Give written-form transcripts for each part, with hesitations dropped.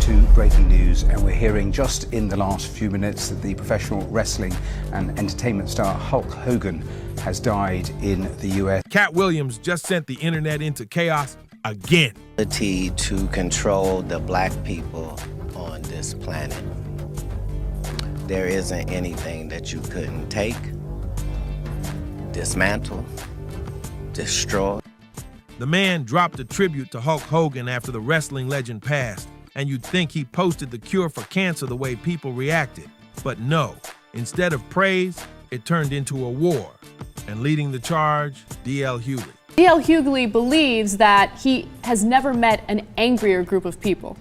to breaking news, and we're hearing just in the last few minutes that the professional wrestling and entertainment star Hulk Hogan has died in the US. Katt Williams just sent the internet into chaos again. Ability to control the black people on this planet. There isn't anything that you couldn't take, dismantle, destroy. The man dropped a tribute to Hulk Hogan after the wrestling legend passed, and you'd think he posted the cure for cancer the way people reacted. But no, instead of praise, it turned into a war. And leading the charge, D.L. Hughley. D.L. Hughley believes that he has never met an angrier group of people.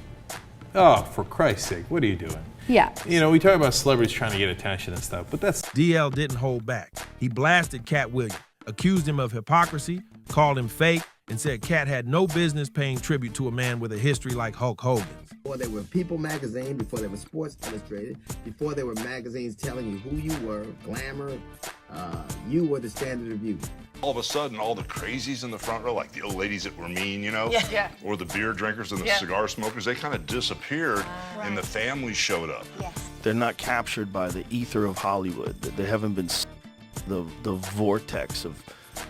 Oh, for Christ's sake, what are you doing? Yeah. You know, we talk about celebrities trying to get attention and stuff, but that's... D.L. didn't hold back. He blasted Katt Williams, accused him of hypocrisy, called him fake, and said Katt had no business paying tribute to a man with a history like Hulk Hogan's. Before they were People magazine, before they were Sports Illustrated, before they were magazines telling you who you were, glamour, you were the standard of beauty. All of a sudden, all the crazies in the front row, like the old ladies that were mean, you know, or the beer drinkers and the cigar smokers, they kind of disappeared and the families showed up. They're not captured by the ether of Hollywood. They haven't been the vortex of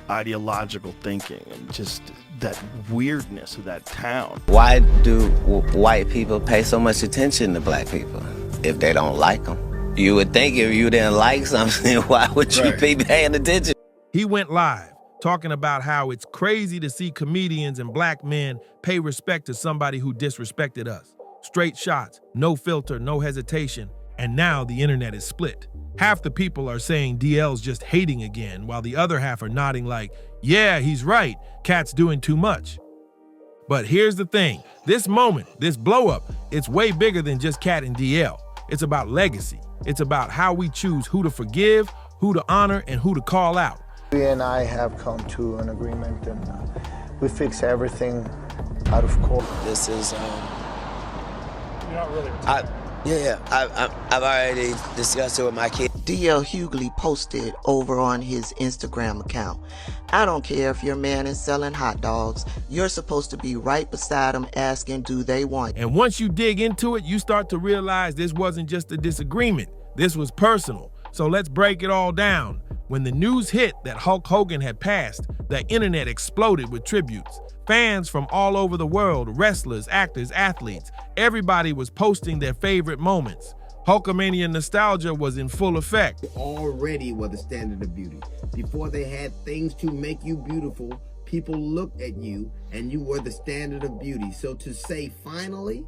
ideological thinking and just that weirdness of that town. Why do white people pay so much attention to black people if they don't like them? You would think if you didn't like something, why would you be paying attention? He went live, talking about how it's crazy to see comedians and black men pay respect to somebody who disrespected us. Straight shots, no filter, no hesitation, and now the internet is split. Half the people are saying DL's just hating again, while the other half are nodding like, yeah, he's right, Katt's doing too much. But here's the thing, this moment, this blow up, it's way bigger than just Katt and DL. It's about legacy. It's about how we choose who to forgive, who to honor, and who to call out. We and I have come to an agreement, and we fix everything out of court. This is, You're not really. I've already discussed it with my kid. D.L. Hughley posted over on his Instagram account, I don't care if your man is selling hot dogs, you're supposed to be right beside him asking, do they want? And once you dig into it, you start to realize this wasn't just a disagreement. This was personal. So let's break it all down. When the news hit that Hulk Hogan had passed, the internet exploded with tributes. Fans from all over the world, wrestlers, actors, athletes, everybody was posting their favorite moments. Hulkamania nostalgia was in full effect. Already were the standard of beauty. Before they had things to make you beautiful, people looked at you and you were the standard of beauty. So to say finally,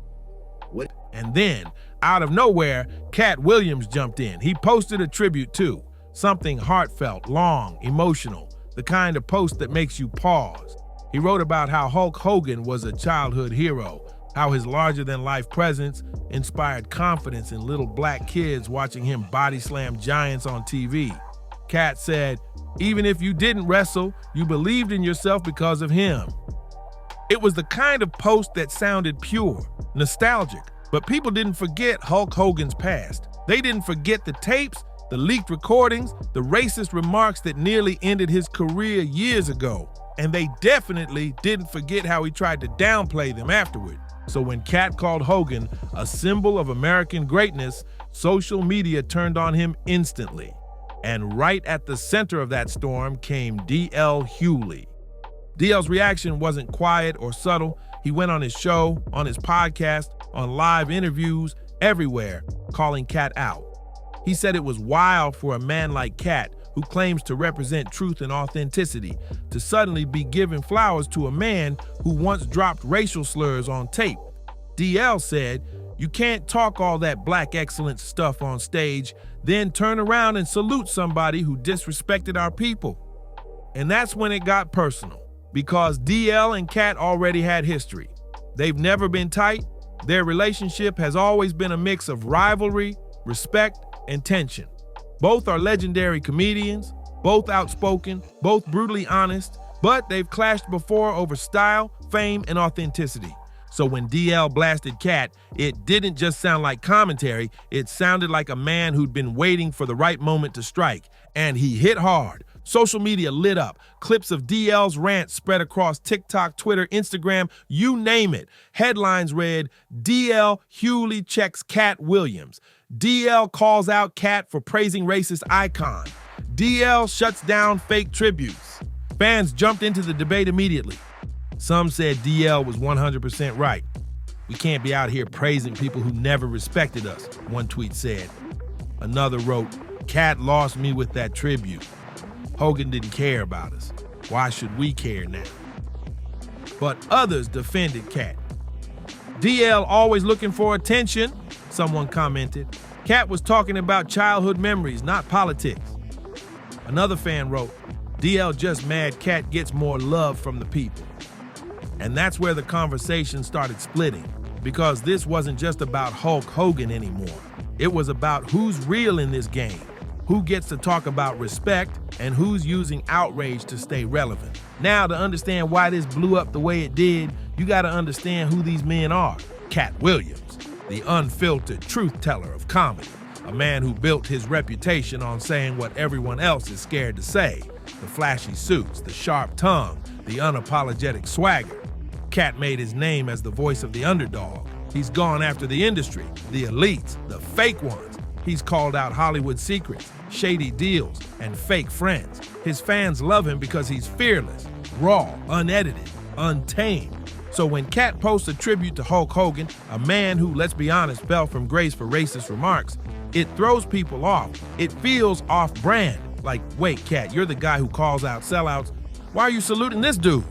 what? And then, out of nowhere, Katt Williams jumped in. He posted a tribute too. Something heartfelt, long, emotional, the kind of post that makes you pause. He wrote about how Hulk Hogan was a childhood hero, how his larger-than-life presence inspired confidence in little black kids watching him body slam giants on TV. Katt said, even if you didn't wrestle, you believed in yourself because of him. It was the kind of post that sounded pure, nostalgic, but people didn't forget Hulk Hogan's past. They didn't forget the tapes, the leaked recordings, the racist remarks that nearly ended his career years ago. And they definitely didn't forget how he tried to downplay them afterward. So when Katt called Hogan a symbol of American greatness, social media turned on him instantly. And right at the center of that storm came D.L. Hughley. D.L.'s reaction wasn't quiet or subtle. He went on his show, on his podcast, on live interviews, everywhere, calling Katt out. He said it was wild for a man like Katt, who claims to represent truth and authenticity, to suddenly be giving flowers to a man who once dropped racial slurs on tape. DL said, you can't talk all that black excellence stuff on stage, then turn around and salute somebody who disrespected our people. And that's when it got personal, because DL and Katt already had history. They've never been tight. Their relationship has always been a mix of rivalry, respect, and tension. Both are legendary comedians, both outspoken, both brutally honest, but they've clashed before over style, fame, and authenticity. So when DL blasted Katt, it didn't just sound like commentary, it sounded like a man who'd been waiting for the right moment to strike. And he hit hard, Social media lit up. Clips of DL's rant spread across TikTok, Twitter, Instagram, you name it. Headlines read, DL Hughley checks Katt Williams. DL calls out Katt for praising racist icon. DL shuts down fake tributes. Fans jumped into the debate immediately. Some said DL was 100% right. We can't be out here praising people who never respected us, one tweet said. Another wrote, Katt lost me with that tribute. Hogan didn't care about us. Why should we care now? But others defended Katt. DL always looking for attention, someone commented. Katt was talking about childhood memories, not politics. Another fan wrote, DL just mad Katt gets more love from the people. And that's where the conversation started splitting, because this wasn't just about Hulk Hogan anymore. It was about who's real in this game, who gets to talk about respect, and who's using outrage to stay relevant. Now, to understand why this blew up the way it did, you gotta understand who these men are. Katt Williams, the unfiltered truth teller of comedy, a man who built his reputation on saying what everyone else is scared to say. The flashy suits, the sharp tongue, the unapologetic swagger. Katt made his name as the voice of the underdog. He's gone after the industry, the elites, the fake ones. He's called out Hollywood secrets, shady deals, and fake friends. His fans love him because he's fearless, raw, unedited, untamed. So when Katt posts a tribute to Hulk Hogan, a man who, let's be honest, fell from grace for racist remarks, it throws people off. It feels off-brand. Like, wait, Katt, you're the guy who calls out sellouts. Why are you saluting this dude?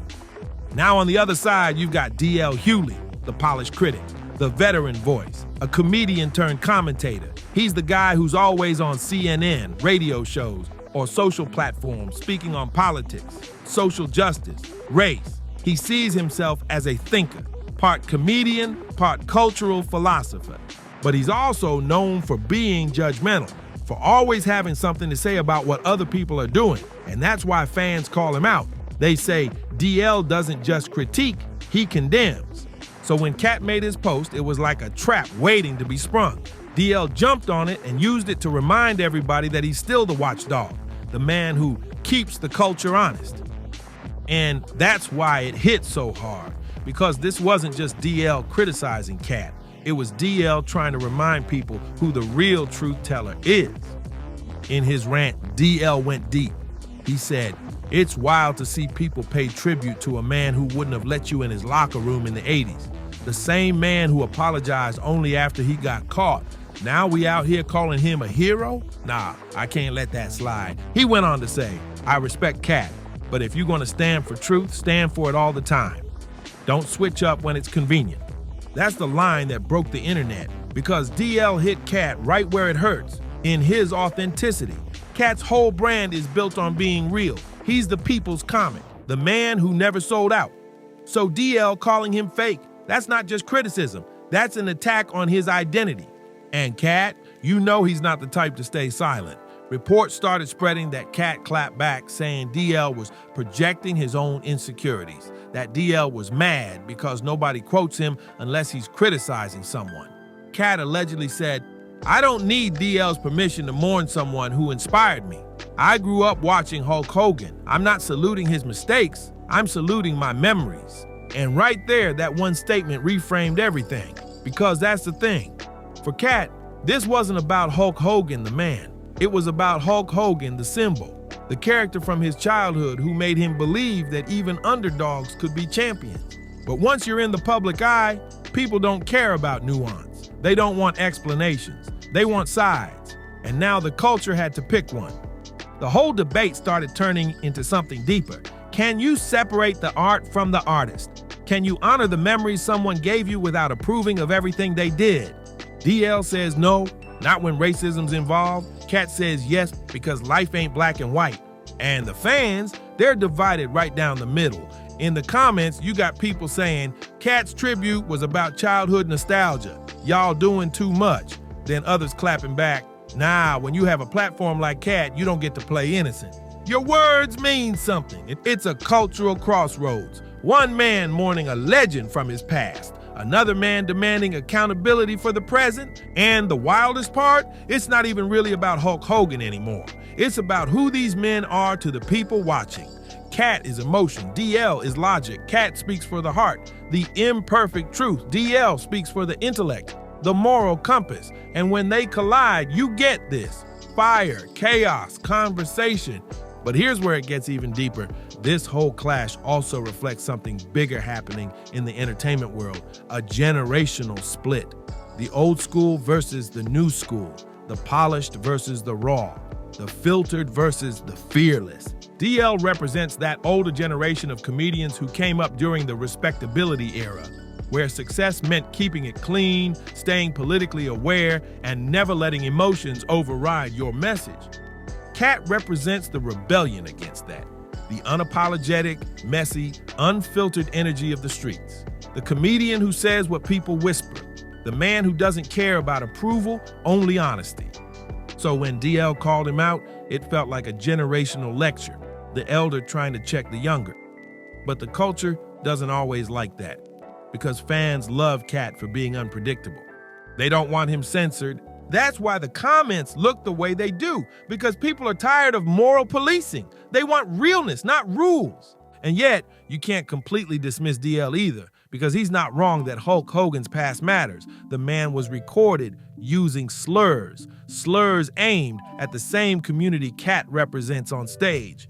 Now on the other side, you've got DL Hughley, the polished critic, the veteran voice, a comedian turned commentator. He's the guy who's always on CNN, radio shows, or social platforms speaking on politics, social justice, race. He sees himself as a thinker, part comedian, part cultural philosopher. But he's also known for being judgmental, for always having something to say about what other people are doing. And that's why fans call him out. They say DL doesn't just critique, he condemns. So when Katt made his post, it was like a trap waiting to be sprung. DL jumped on it and used it to remind everybody that he's still the watchdog, the man who keeps the culture honest. And that's why it hit so hard, because this wasn't just DL criticizing Katt. It was DL trying to remind people who the real truth teller is. In his rant, DL went deep. He said, it's wild to see people pay tribute to a man who wouldn't have let you in his locker room in the 80s. The same man who apologized only after he got caught. Now we out here calling him a hero? Nah, I can't let that slide. He went on to say, I respect Katt, but if you're gonna stand for truth, stand for it all the time. Don't switch up when it's convenient. That's the line that broke the internet, because DL hit Katt right where it hurts, in his authenticity. Katt's whole brand is built on being real. He's the people's comic, the man who never sold out. So DL calling him fake, that's not just criticism, that's an attack on his identity. And Katt, you know he's not the type to stay silent. Reports started spreading that Katt clapped back, saying DL was projecting his own insecurities, that DL was mad because nobody quotes him unless he's criticizing someone. Katt allegedly said, I don't need DL's permission to mourn someone who inspired me. I grew up watching Hulk Hogan. I'm not saluting his mistakes, I'm saluting my memories. And right there, that one statement reframed everything, because that's the thing. For Katt, this wasn't about Hulk Hogan, the man. It was about Hulk Hogan, the symbol, the character from his childhood who made him believe that even underdogs could be champions. But once you're in the public eye, people don't care about nuance. They don't want explanations. They want sides. And now the culture had to pick one. The whole debate started turning into something deeper. Can you separate the art from the artist? Can you honor the memories someone gave you without approving of everything they did? DL says no, not when racism's involved. Katt says yes, because life ain't black and white. And the fans, they're divided right down the middle. In the comments, you got people saying, Katt's tribute was about childhood nostalgia. Y'all doing too much. Then others clapping back, nah, when you have a platform like Katt, you don't get to play innocent. Your words mean something. It's a cultural crossroads. One man mourning a legend from his past. another man demanding accountability for the present, and the wildest part, it's not even really about Hulk Hogan anymore. It's about who these men are to the people watching. Katt is emotion, DL is logic, Katt speaks for the heart, the imperfect truth, DL speaks for the intellect, the moral compass, and when they collide, you get this: fire, chaos, conversation. But here's where it gets even deeper. This whole clash also reflects something bigger happening in the entertainment world, a generational split. The old school versus the new school, the polished versus the raw, the filtered versus the fearless. DL represents that older generation of comedians who came up during the respectability era, where success meant keeping it clean, staying politically aware, and never letting emotions override your message. Katt represents the rebellion against that, the unapologetic, messy, unfiltered energy of the streets. The comedian who says what people whisper, the man who doesn't care about approval, only honesty. So when DL called him out, it felt like a generational lecture, the elder trying to check the younger. But the culture doesn't always like that, because fans love Katt for being unpredictable. They don't want him censored. That's why the comments look the way they do, because people are tired of moral policing. They want realness, not rules. And yet, you can't completely dismiss DL either, because he's not wrong that Hulk Hogan's past matters. The man was recorded using slurs aimed at the same community Katt represents on stage.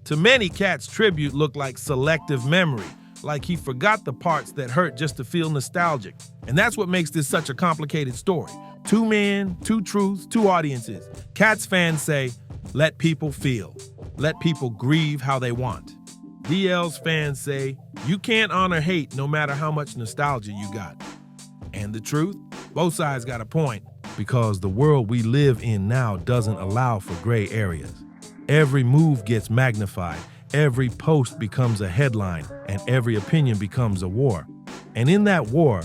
To many, Katt's tribute looked like selective memory, like he forgot the parts that hurt just to feel nostalgic. And that's what makes this such a complicated story. Two men, two truths, two audiences. Katt's fans say, let people feel. Let people grieve how they want. DL's fans say, you can't honor hate no matter how much nostalgia you got. And the truth? Both sides got a point, because the world we live in now doesn't allow for gray areas. Every move gets magnified, every post becomes a headline, and every opinion becomes a war. And in that war,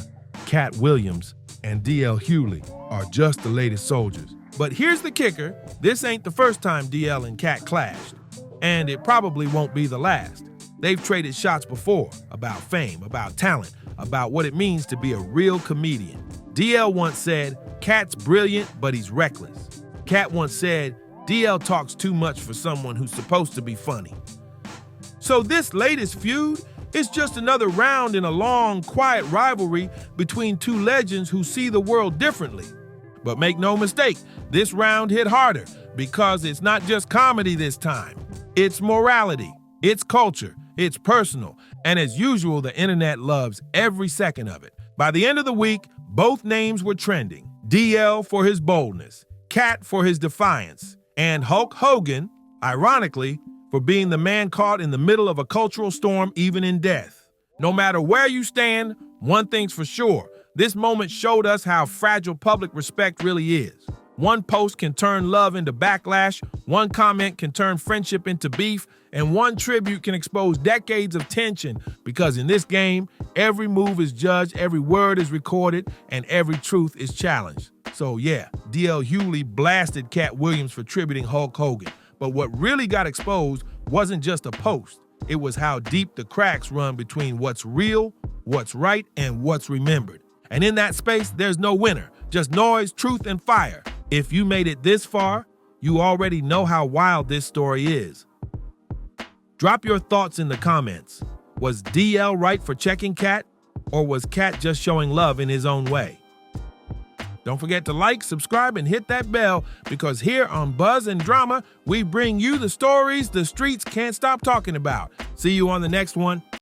Katt Williams and DL Hughley are just the latest soldiers. But here's the kicker, this ain't the first time DL and Katt clashed. And it probably won't be the last. They've traded shots before, about fame, about talent, about what it means to be a real comedian. DL once said, Katt's brilliant, but he's reckless. Katt once said, DL talks too much for someone who's supposed to be funny. So this latest feud is just another round in a long, quiet rivalry between two legends who see the world differently. But make no mistake, this round hit harder, because it's not just comedy this time. It's morality, it's culture, it's personal, and as usual, the internet loves every second of it. By the end of the week, both names were trending. DL for his boldness, Katt for his defiance, and Hulk Hogan, ironically, for being the man caught in the middle of a cultural storm even in death. No matter where you stand, one thing's for sure, this moment showed us how fragile public respect really is. One post can turn love into backlash, one comment can turn friendship into beef, and one tribute can expose decades of tension, because in this game, every move is judged, every word is recorded, and every truth is challenged. So yeah, DL Hughley blasted Katt Williams for tributing Hulk Hogan. But what really got exposed wasn't just a post. It was how deep the cracks run between what's real, what's right, and what's remembered. And in that space, there's no winner, just noise, truth, and fire. If you made it this far, you already know how wild this story is. Drop your thoughts in the comments. Was DL right for checking Katt, or was Katt just showing love in his own way? Don't forget to like, subscribe, and hit that bell, because here on Buzz and Drama, we bring you the stories the streets can't stop talking about. See you on the next one.